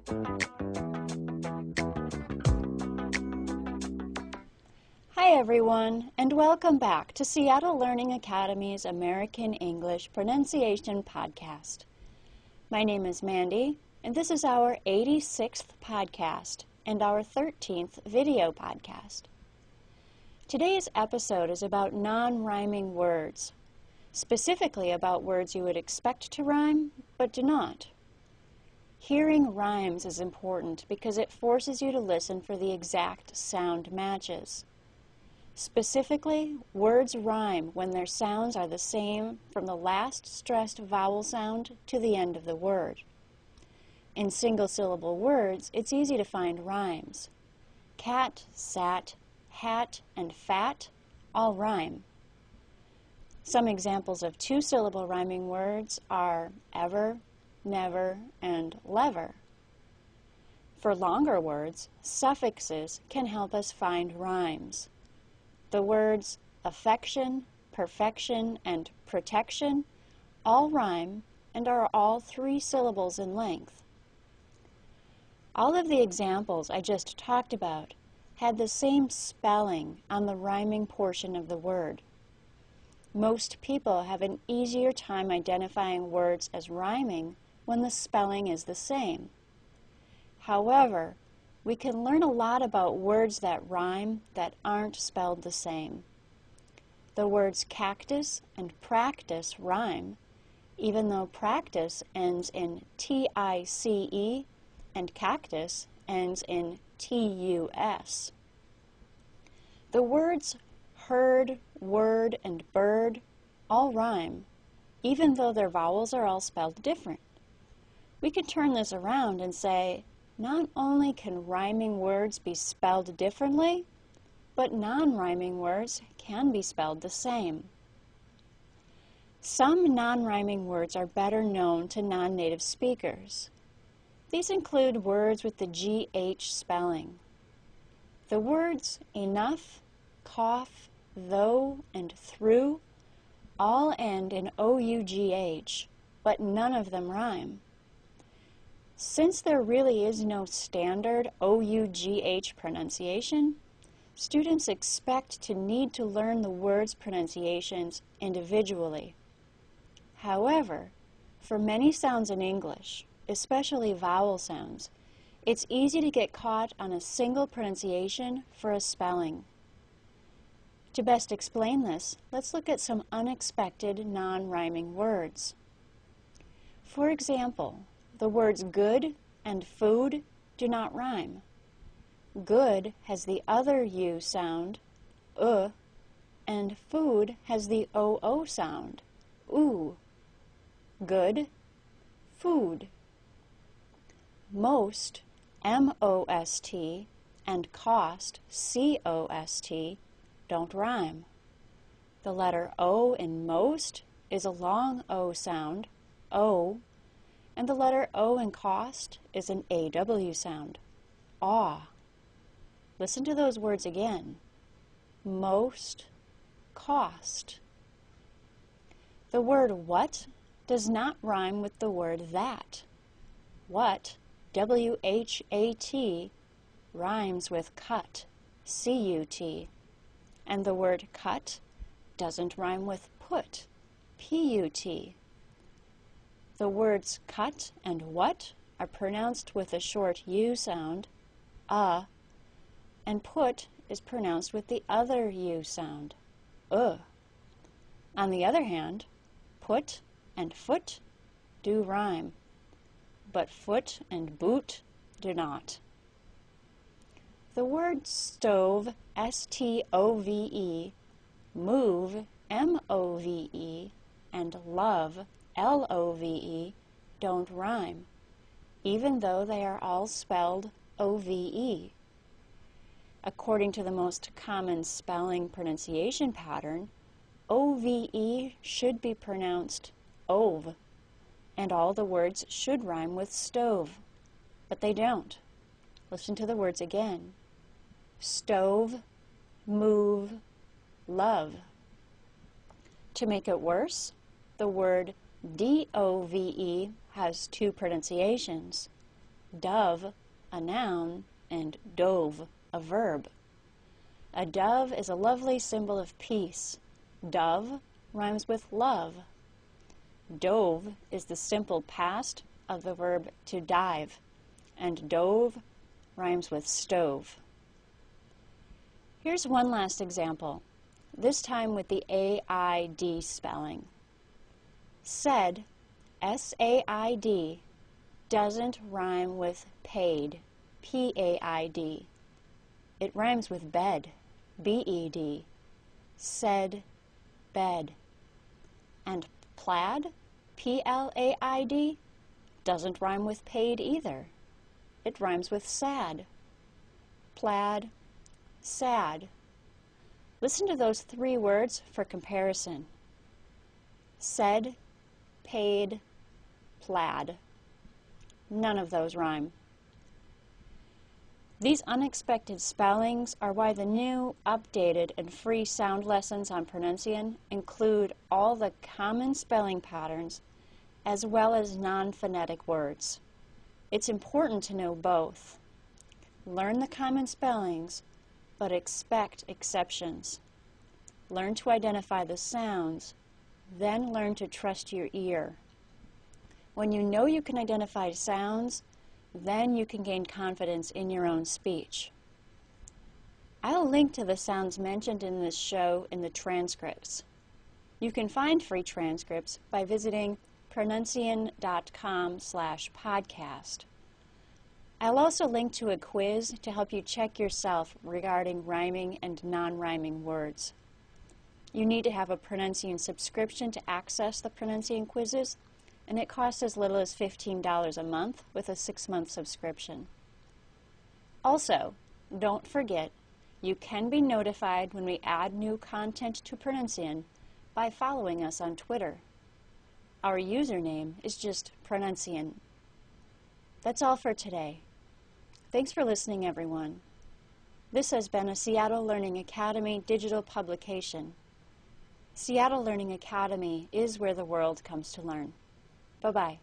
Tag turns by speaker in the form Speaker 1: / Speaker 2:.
Speaker 1: Hi everyone, and welcome back to Seattle Learning Academy's American English Pronunciation Podcast. My name is Mandy, and this is our 86th podcast and our 13th video podcast. Today's episode is about non-rhyming words, specifically about words you would expect to rhyme, but do not. Hearing rhymes is important because it forces you to listen for the exact sound matches. Specifically, words rhyme when their sounds are the same from the last stressed vowel sound to the end of the word. In single-syllable words, it's easy to find rhymes. Cat, sat, hat, and fat all rhyme. Some examples of two-syllable rhyming words are ever, never, and lever. For longer words, suffixes can help us find rhymes. The words affection, perfection, and protection all rhyme and are all 3 syllables in length. All of the examples I just talked about had the same spelling on the rhyming portion of the word. Most people have an easier time identifying words as rhyming when the spelling is the same. However, we can learn a lot about words that rhyme that aren't spelled the same. The words cactus and practice rhyme, even though practice ends in T-I-C-E and cactus ends in T-U-S. The words herd, word, and bird all rhyme, even though their vowels are all spelled different. We can turn this around and say, not only can rhyming words be spelled differently, but non-rhyming words can be spelled the same. Some non-rhyming words are better known to non-native speakers. These include words with the GH spelling. The words enough, cough, though, and through all end in OUGH, but none of them rhyme. Since there really is no standard OUGH pronunciation, students expect to need to learn the words' pronunciations individually. However, for many sounds in English, especially vowel sounds, it's easy to get caught on a single pronunciation for a spelling. To best explain this, let's look at some unexpected non-rhyming words. For example, the words good and food do not rhyme. Good has the other U sound, and food has the OO sound, oo. Good, food. Most, M-O-S-T, and cost, C-O-S-T, don't rhyme. The letter O in most is a long O sound, O, and the letter O in cost is an AW sound, aw. Listen to those words again. Most, cost. The word what does not rhyme with the word that. What, W-H-A-T, rhymes with cut, C-U-T, and the word cut doesn't rhyme with put, P-U-T. The words cut and what are pronounced with a short U sound, and put is pronounced with the other U sound, On the other hand, put and foot do rhyme, but foot and boot do not. The word stove, S-T-O-V-E, move, M-O-V-E, and love, L-O-V-E, don't rhyme, even though they are all spelled O-V-E. According to the most common spelling pronunciation pattern, O-V-E should be pronounced ove, and all the words should rhyme with stove, but they don't. Listen to the words again. Stove, move, love. To make it worse, the word D-O-V-E has 2 pronunciations, dove, a noun, and dove, a verb. A dove is a lovely symbol of peace. Dove rhymes with love. Dove is the simple past of the verb to dive, and dove rhymes with stove. Here's one last example, this time with the A-I-D spelling. Said, S-A-I-D, doesn't rhyme with paid, P-A-I-D. It rhymes with bed, B-E-D. Said, bed. And plaid, P-L-A-I-D, doesn't rhyme with paid either. It rhymes with sad. Plaid, sad. Listen to those three words for comparison. Said, paid, plaid. None of those rhyme. These unexpected spellings are why the new, updated, and free sound lessons on Pronuncian include all the common spelling patterns as well as non-phonetic words. It's important to know both. Learn the common spellings, but expect exceptions. Learn to identify the sounds, then learn to trust your ear. When you know you can identify sounds, then you can gain confidence in your own speech. I'll link to the sounds mentioned in this show in the transcripts. You can find free transcripts by visiting pronuncian.com/podcast. I'll also link to a quiz to help you check yourself regarding rhyming and non-rhyming words. You need to have a Pronuncian subscription to access the Pronuncian quizzes, and it costs as little as $15 a month with a 6-month subscription. Also, don't forget, you can be notified when we add new content to Pronuncian by following us on Twitter. Our username is just Pronuncian. That's all for today. Thanks for listening, everyone. This has been a Seattle Learning Academy digital publication. Seattle Learning Academy is where the world comes to learn. Bye-bye.